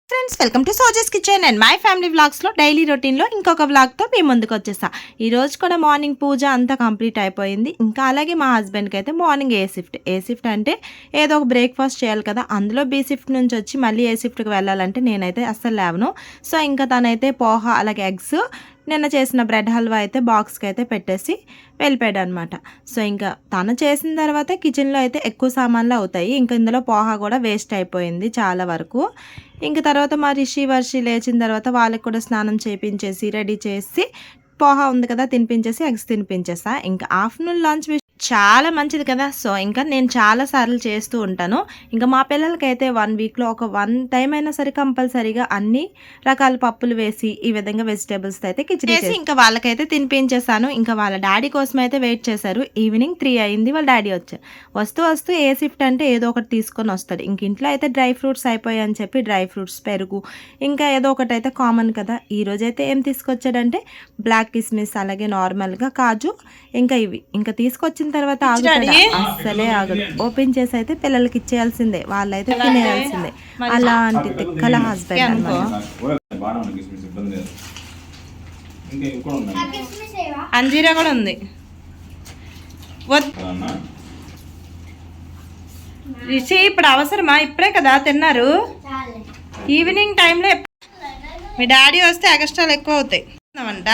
Friends, welcome to Soje's kitchen and my family వ్లాగ్స్లో daily రొటీన్లో ఇంకొక వ్లాగ్తో మీ ముందుకు వచ్చేసా. ఈరోజు కూడా మార్నింగ్ పూజ అంతా కంప్లీట్ అయిపోయింది. ఇంకా అలాగే మా హస్బెండ్కి అయితే మార్నింగ్ ఏ షిఫ్ట్ అంటే ఏదో ఒక బ్రేక్ఫాస్ట్ చేయాలి కదా. అందులో బి షిఫ్ట్ నుంచి వచ్చి మళ్ళీ ఏ షిఫ్ట్కి వెళ్ళాలంటే నేనైతే అస్సలు లేవను. సో ఇంకా తనైతే పోహా అలాగే ఎగ్స్ నిన్న చేసిన బ్రెడ్ హల్వా అయితే బాక్స్కి అయితే పెట్టేసి వెళ్ళిపోయాడు అనమాట. సో ఇంకా తను చేసిన తర్వాత కిచెన్లో అయితే ఎక్కువ సామాన్లు అవుతాయి. ఇంకా ఇందులో పోహా కూడా వేస్ట్ అయిపోయింది చాలా వరకు. ఇంక తర్వాత మా వర్షి లేచిన తర్వాత వాళ్ళకి కూడా స్నానం చేయించేసి రెడీ చేసి పోహా ఉంది కదా తినిపించేసి ఎగ్స్ తినిపించేసా. ఇంకా ఆఫ్టర్నూన్ లంచ్ చాలా మంచిది కదా. సో ఇంకా నేను చాలా సార్లు చేస్తూ ఉంటాను. ఇంకా మా పిల్లలకైతే 1 వీక్లో ఒక 1 టైం అయినా సరే కంపల్సరీగా అన్ని రకాల పప్పులు వేసి ఈ విధంగా వెజిటేబుల్స్ అయితే కిచిడి చేసి ఇంకా వాళ్ళకైతే తినిపించేసాను. ఇంకా వాళ్ళ డాడీ కోసం అయితే వెయిట్ చేశారు. ఈవినింగ్ 3 అయింది, వాళ్ళ డాడీ వచ్చారు. వస్తూ ఏ షిఫ్ట్ అంటే ఏదో ఒకటి తీసుకొని వస్తాడు. ఇంక ఇంట్లో అయితే డ్రై ఫ్రూట్స్ అయిపోయాయి అని చెప్పి డ్రై ఫ్రూట్స్, పెరుగు, ఇంకా ఏదో ఒకటి అయితే కామన్ కదా. ఈరోజైతే ఏం తీసుకొచ్చాడంటే బ్లాక్ కిస్మిస్, అలాగే నార్మల్గా కాజు, ఇంకా ఇవి ఇంకా తీసుకొచ్చిన తర్వాత ఆగుతాడా? అస్సలే ఆగడు. ఓపెన్ చేసి అయితే పిల్లలకి ఇచ్చేయాల్సిందే, వాళ్ళైతే తినేయాల్సిందే. అలాంటి తిక్కల హస్బెండ్ అన్నమాట. అంజీరా కూడా ఉంది. రిషి ఇప్పుడు అవసరమా? ఇప్పుడే కదా తిన్నారు. ఈవినింగ్ టైంలో మీ డాడీ వస్తే ఎక్స్ట్రాలు ఎక్కువ అవుతాయి అంట.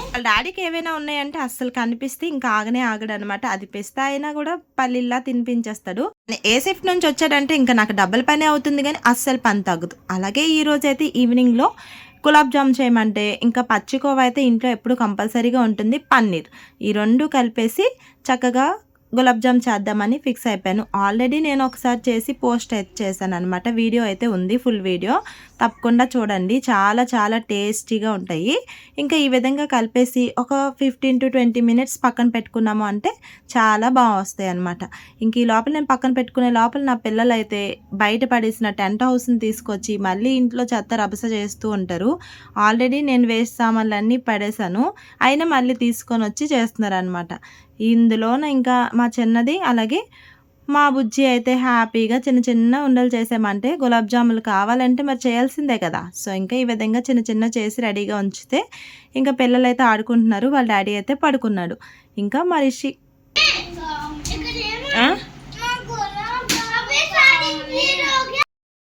వాళ్ళ డాడీకి ఏవైనా ఉన్నాయంటే అస్సలు కనిపిస్తే ఇంకా ఆగడు అనమాట. అది పిస్తా అయినా కూడా పల్లిలా తినిపించేస్తాడు. ఏ షిఫ్ట్ నుంచి వచ్చాడంటే ఇంకా నాకు డబుల్ పని అవుతుంది కానీ అస్సలు పని తగ్గదు. అలాగే ఈ రోజు అయితే ఈవినింగ్లో గులాబ్ జామ్ చేయమంటే ఇంకా పచ్చికోవ అయితే ఇంట్లో ఎప్పుడు కంపల్సరీగా ఉంటుంది. పన్నీర్, ఈ 2 కలిపేసి చక్కగా గులాబ్ జామ్ చేద్దామని ఫిక్స్ అయిపోయాను. ఆల్రెడీ నేను ఒకసారి చేసి పోస్ట్ అయితే చేశాను అనమాట. వీడియో అయితే ఉంది, ఫుల్ వీడియో తప్పకుండా చూడండి. చాలా చాలా టేస్టీగా ఉంటాయి. ఇంకా ఈ విధంగా కలిపేసి ఒక 15 to 20 మినిట్స్ పక్కన పెట్టుకున్నాము అంటే చాలా బాగా వస్తాయి అనమాట. ఇంక ఈ లోపల నేను పక్కన పెట్టుకునే లోపల నా పిల్లలు అయితే బయట పడేసిన టెంట్ హౌస్ని తీసుకొచ్చి మళ్ళీ ఇంట్లో చెత్త రభస చేస్తూ ఉంటారు. ఆల్రెడీ నేను వేస్ట్ సామాన్లన్నీ పడేశాను, అయినా మళ్ళీ తీసుకొని వచ్చి చేస్తున్నారు అనమాట. ఇందులోన ఇంకా మా చిన్నది అలాగే మా బుజ్జి అయితే హ్యాపీగా చిన్న ఉండలు చేసామంటే గులాబ్ జాములు కావాలంటే మరి చేయాల్సిందే కదా. సో ఇంకా ఈ విధంగా చిన్న చేసి రెడీగా ఉంచితే ఇంకా పిల్లలు అయితే ఆడుకుంటున్నారు. వాళ్ళ డాడీ అయితే పడుకున్నాడు. ఇంకా మా రిషి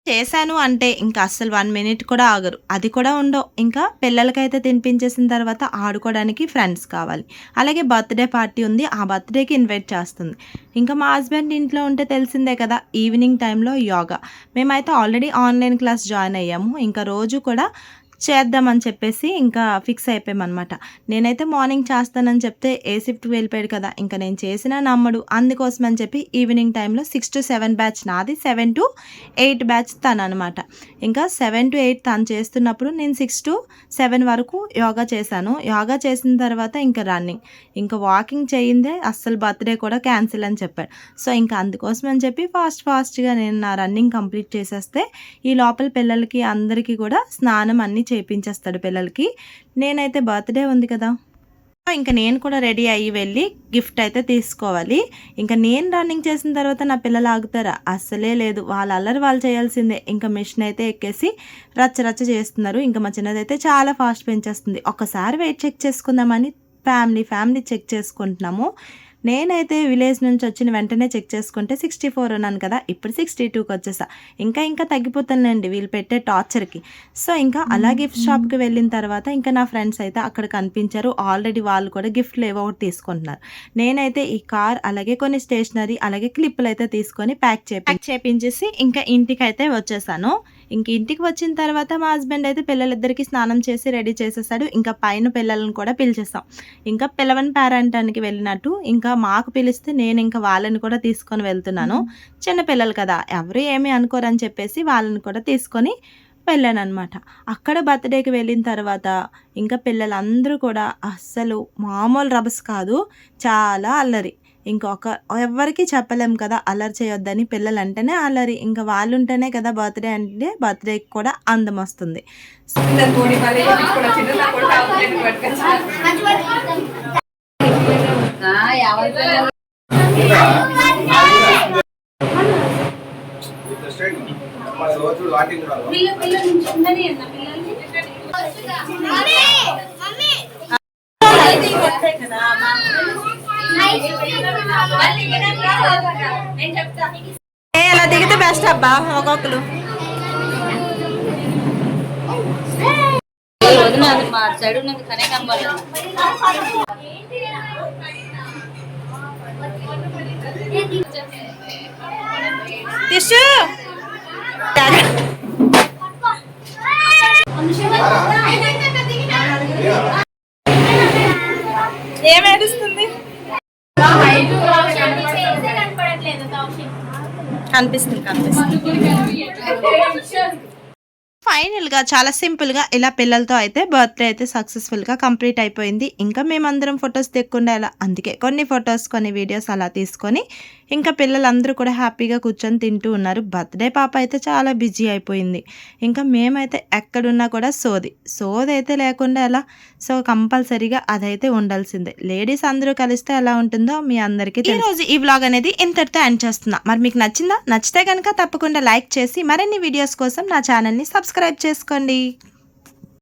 చేశాను అంటే ఇంకా అస్సలు 1 మినిట్ కూడా ఆగరు, అది కూడా ఉండవు. ఇంకా పిల్లలకైతే తినిపించేసిన తర్వాత ఆడుకోవడానికి ఫ్రెండ్స్ కావాలి. అలాగే బర్త్డే పార్టీ ఉంది, ఆ బర్త్డేకి ఇన్వైట్ చేస్తుంది. ఇంకా మా హస్బెండ్ ఇంట్లో ఉంటే తెలిసిందే కదా, ఈవినింగ్ టైంలో యోగా. మేమైతే ఆల్రెడీ ఆన్లైన్ క్లాస్ జాయిన్ అయ్యాము. ఇంకా రోజు కూడా చేద్దామని చెప్పేసి ఇంకా ఫిక్స్ అయిపోయామన్నమాట. నేనైతే మార్నింగ్ చేస్తానని చెప్తే ఏ షిఫ్ట్కి వెళ్ళిపోయాడు కదా, ఇంకా నేను చేసినా నమ్మడు. అందుకోసం అని చెప్పి ఈవినింగ్ టైంలో 6 to 7 బ్యాచ్ నాది, 7 to 8 బ్యాచ్ తను అనమాట. ఇంకా 7 to 8 తను చేస్తున్నప్పుడు నేను 6 to 7 వరకు యోగా చేశాను. యోగా చేసిన తర్వాత ఇంకా రన్నింగ్, ఇంకా వాకింగ్ చేయిందే అస్సలు బర్త్డే కూడా క్యాన్సిల్ అని చెప్పాడు. సో ఇంకా అందుకోసం అని చెప్పి ఫాస్ట్గా నేను నా రన్నింగ్ కంప్లీట్ చేసేస్తే ఈ లోపల పిల్లలకి అందరికీ కూడా స్నానం అన్నీ చేయించేస్తాడు పిల్లలకి. నేనైతే బర్త్డే ఉంది కదా, ఇంకా నేను కూడా రెడీ అయ్యి వెళ్ళి గిఫ్ట్ అయితే తీసుకోవాలి. ఇంకా నేను రన్నింగ్ చేసిన తర్వాత నా పిల్లలు ఆగుతారా? అస్సలే లేదు, వాళ్ళ అల్లరి వాళ్ళు చేయాల్సిందే. ఇంకా మిషన్ అయితే ఎక్కేసి రచ్చ చేస్తున్నారు. ఇంకా మా చిన్నదైతే చాలా ఫాస్ట్ పెంచేస్తుంది. ఒక్కసారి వెయిట్ చెక్ చేసుకుందామని ఫ్యామిలీ చెక్ చేసుకుంటున్నాము. నేనైతే విలేజ్ నుంచి వచ్చిన వెంటనే చెక్ చేసుకుంటే 64 ఉన్నాను కదా, ఇప్పుడు 62కి వచ్చేసా. ఇంకా తగ్గిపోతానండి వీళ్ళు పెట్టే టార్చర్కి. సో ఇంకా అలా గిఫ్ట్ షాప్కి వెళ్ళిన తర్వాత ఇంకా నా ఫ్రెండ్స్ అయితే అక్కడ కనిపించారు. ఆల్రెడీ వాళ్ళు కూడా గిఫ్ట్లు ఏవో ఒకటి తీసుకుంటున్నారు. నేనైతే ఈ కార్ అలాగే కొన్ని స్టేషనరీ అలాగే క్లిప్పులు అయితే తీసుకొని ప్యాక్ చేపించేసి ఇంకా ఇంటికి అయితే వచ్చేసాను. ఇంక ఇంటికి వచ్చిన తర్వాత మా హస్బెండ్ అయితే పిల్లలిద్దరికి స్నానం చేసి రెడీ చేసేసాడు. ఇంకా పైన పిల్లలను కూడా పిలిచేస్తాం. ఇంకా పిలవని పేరెంటానికి వెళ్ళినట్టు ఇంకా మాకు పిలిస్తే నేను ఇంకా వాళ్ళని కూడా తీసుకొని వెళ్తున్నాను. చిన్న పిల్లలు కదా, ఎవరు ఏమీ అనుకోరని చెప్పేసి వాళ్ళని కూడా తీసుకొని వెళ్ళాను అనమాట. అక్కడ బర్త్డేకి వెళ్ళిన తర్వాత ఇంకా పిల్లలందరూ కూడా అస్సలు మామూలు రభస్ కాదు, చాలా అల్లరి. ఎవరికి చెప్పలేం కదా అల్లరి చేయొద్దని. పిల్లలు అంటేనే అల్లరి, ఇంకా వాళ్ళు ఉంటేనే కదా బర్త్డే అంటే బర్త్డేకి కూడా అందం వస్తుంది. ఎలా దిగితే బెస్ట్ అబ్బా ఒక్కొక్కరు. టిష్యూ ఏం ఏడుస్తుంది? కనిపిస్తుంది. ఫైనల్గా చాలా సింపుల్గా ఇలా పిల్లలతో అయితే బర్త్డే అయితే సక్సెస్ఫుల్గా కంప్లీట్ అయిపోయింది. ఇంకా మేమందరం ఫొటోస్ దిక్కుండా ఇలా, అందుకే కొన్ని ఫొటోస్ కొన్ని వీడియోస్ అలా తీసుకొని ఇంకా పిల్లలందరూ కూడా హ్యాపీగా కూర్చొని తింటూ ఉన్నారు. బర్త్డే పాప అయితే చాలా బిజీ అయిపోయింది. ఇంకా మేమైతే ఎక్కడున్నా కూడా సోది అయితే లేకుండా ఎలా, సో కంపల్సరీగా అదైతే ఉండాల్సిందే. లేడీస్ అందరూ కలిస్తే ఎలా ఉంటుందో మీ అందరికీ ఈరోజు ఈ వ్లాగ్ అనేది ఇంతటితో ఎండ్ చేస్తున్నా. మరి మీకు నచ్చిందా? నచ్చితే కనుక తప్పకుండా లైక్ చేసి మరిన్ని వీడియోస్ కోసం నా ఛానల్ని సబ్స్క్రైబ్ చేసుకోండి.